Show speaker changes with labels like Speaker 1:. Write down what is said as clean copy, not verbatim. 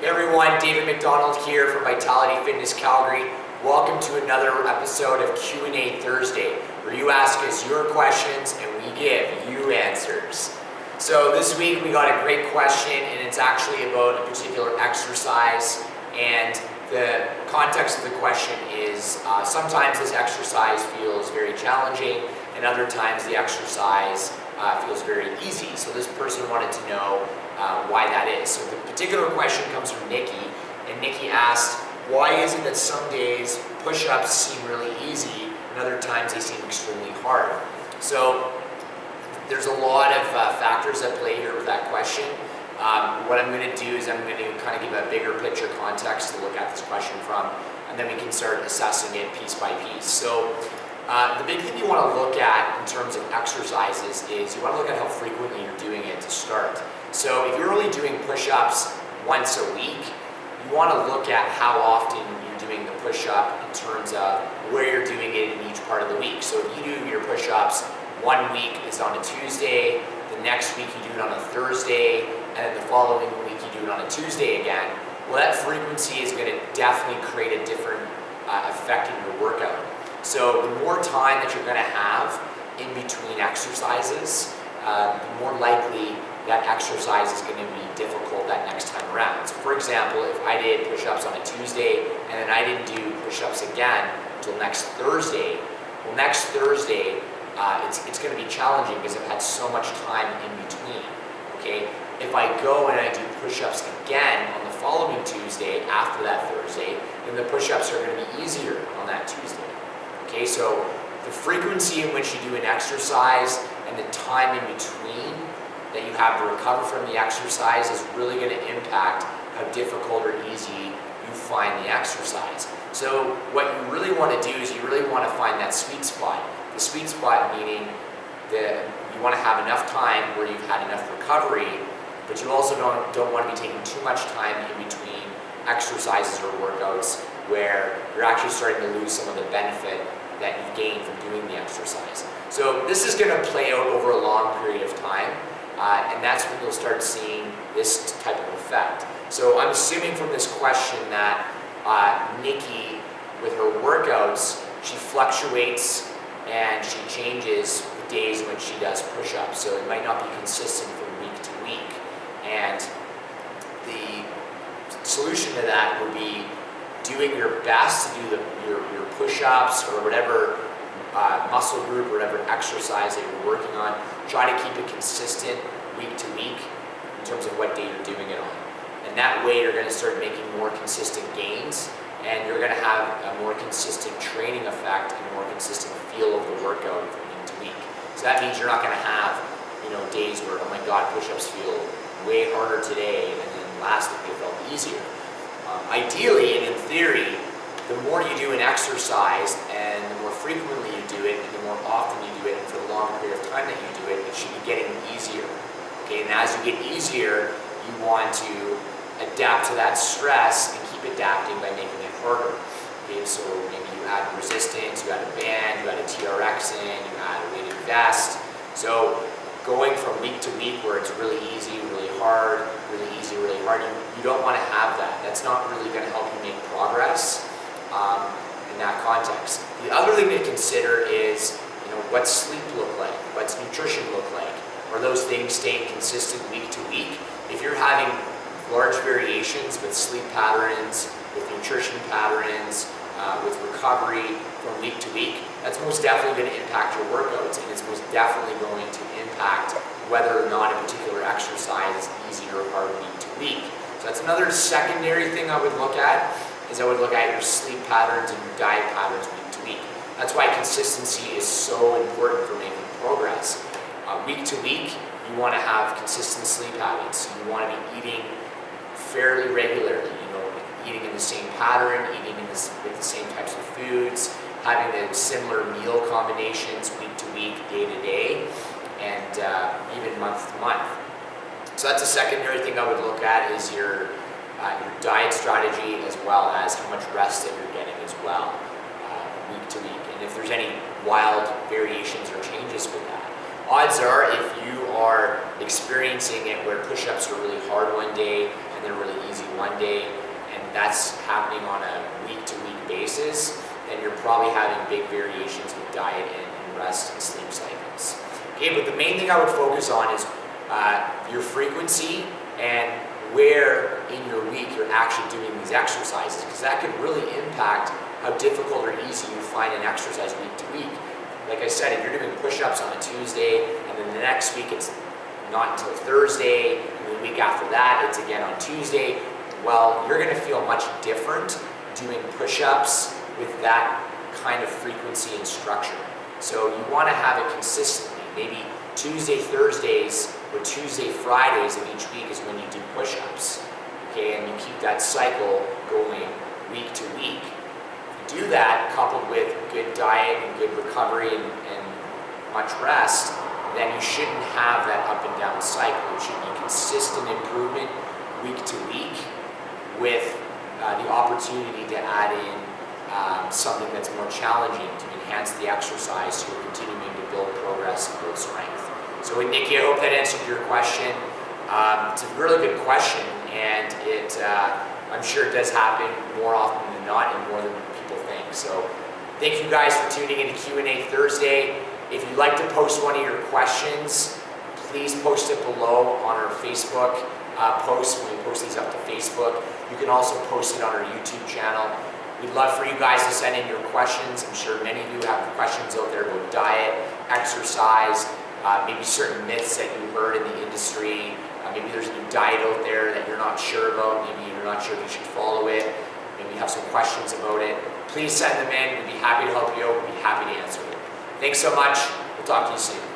Speaker 1: Hey everyone, David MacDonald here from Vitality Fitness Calgary. Welcome to another episode of Q&A Thursday, where you ask us your questions and we give you answers. So this week we got a great question, and it's actually about a particular exercise. And the context of the question is sometimes this exercise feels very challenging, and other times the exercise feels very easy. So this person wanted to know why that is. So the particular question comes from Nikki, and Nikki asked, why is it that some days push-ups seem really easy and other times they seem extremely hard? So there's a lot of factors at play here with that question. What I'm going to do is I'm going to kind of give a bigger picture context to look at this question from, and then we can start assessing it piece by piece. So the big thing you want to look at in terms of exercises is you want to look at how frequently you're doing it to start. So if you're only doing push-ups once a week, you want to look at how often you're doing the push-up in terms of where you're doing it in each part of the week. So if you do your push-ups 1 week is on a Tuesday, the next week you do it on a Thursday, and then the following week you do it on a Tuesday again, well, that frequency is going to definitely create a different effect in your workout. So the more time that you're going to have in between exercises, the more likely that exercise is going to be difficult that next time around. So for example, if I did push-ups on a Tuesday and then I didn't do push-ups again until next Thursday, well, next Thursday it's going to be challenging because I've had so much time in between. Okay, if I go and I do push-ups again on the following Tuesday after that Thursday, then the push-ups are going to be easier on that Tuesday. Okay, so the frequency in which you do an exercise and the time in between that you have to recover from the exercise is really going to impact how difficult or easy you find the exercise. So what you really want to do is you really want to find that sweet spot. The sweet spot meaning that you want to have enough time where you've had enough recovery, but you also don't want to be taking too much time in between exercises or workouts where you're actually starting to lose some of the benefit that you've gained from doing the exercise. So this is going to play out over a long period of time. And that's when you'll start seeing this type of effect. So I'm assuming from this question that Nikki, with her workouts, she fluctuates and she changes the days when she does push-ups. So it might not be consistent from week to week. And the solution to that would be doing your best to do your push-ups or whatever muscle group or whatever exercise that you're working on. Try to keep it consistent week to week in terms of what day you're doing it on. And that way you're going to start making more consistent gains, and you're going to have a more consistent training effect and a more consistent feel of the workout from week to week. So that means you're not going to have, days where, oh my God, push-ups feel way harder today, and then last week they felt easier. Ideally, and in theory, the more you do an exercise and the more frequently you do it and the more often you do it and for a long period of time that you do it, it should be getting easier. Okay, and as you get easier, you want to adapt to that stress and keep adapting by making it harder. Okay, so maybe you add resistance, you add a band, you add a TRX in, you add a weighted vest. So going from week to week where it's really easy, really hard, really easy, really hard, you don't want to have that. That's not really going to help you make progress. In that context. The other thing to consider is, what's sleep look like? What's nutrition look like? Are those things staying consistent week to week? If you're having large variations with sleep patterns, with nutrition patterns, with recovery from week to week, that's most definitely going to impact your workouts, and it's most definitely going to impact whether or not a particular exercise is easy or hard week to week. So that's another secondary thing I would look at. I would look at your sleep patterns and your diet patterns week to week. That's why consistency is so important for making progress. Week to week, you want to have consistent sleep habits. You want to be eating fairly regularly, eating in the same pattern, eating with the same types of foods, having the similar meal combinations week to week, day to day, and even month to month. So that's a secondary thing I would look at is your diet strategy, as well as how much rest that you're getting as well, week to week. And if there's any wild variations or changes with that. Odds are, if you are experiencing it where push-ups are really hard one day and they're really easy Monday, and that's happening on a week-to-week basis, then you're probably having big variations with diet and rest and sleep cycles. Okay, but the main thing I would focus on is your frequency and where in your week you're actually doing these exercises, because that could really impact how difficult or easy you find an exercise week to week. Like I said, if you're doing push-ups on a Tuesday, and then the next week it's not until Thursday, and the week after that it's again on Tuesday, well, you're going to feel much different doing push-ups with that kind of frequency and structure. So you want to have it consistently. Maybe Tuesday, Thursdays, or Tuesday, Fridays of each week is when you do push-ups. Okay, and you keep that cycle going week to week. If you do that, coupled with good diet and good recovery and much rest, then you shouldn't have that up and down cycle. It should be consistent improvement week to week with the opportunity to add in something that's more challenging to enhance the exercise so you're continuing to build progress and build strength. So Nikki, I hope that answered your question. It's a really good question, and I'm sure it does happen more often than not and more than people think. So thank you guys for tuning in to Q&A Thursday. If you'd like to post one of your questions, please post it below on our Facebook post when we post these up to Facebook. You can also post it on our YouTube channel. We'd love for you guys to send in your questions. I'm sure many of you have questions out there about diet, exercise, maybe certain myths that you heard in the industry. Maybe there's a new diet out there that you're not sure about. Maybe you're not sure if you should follow it. Maybe you have some questions about it. Please send them in. We'd be happy to help you out. We'd be happy to answer them. Thanks so much. We'll talk to you soon.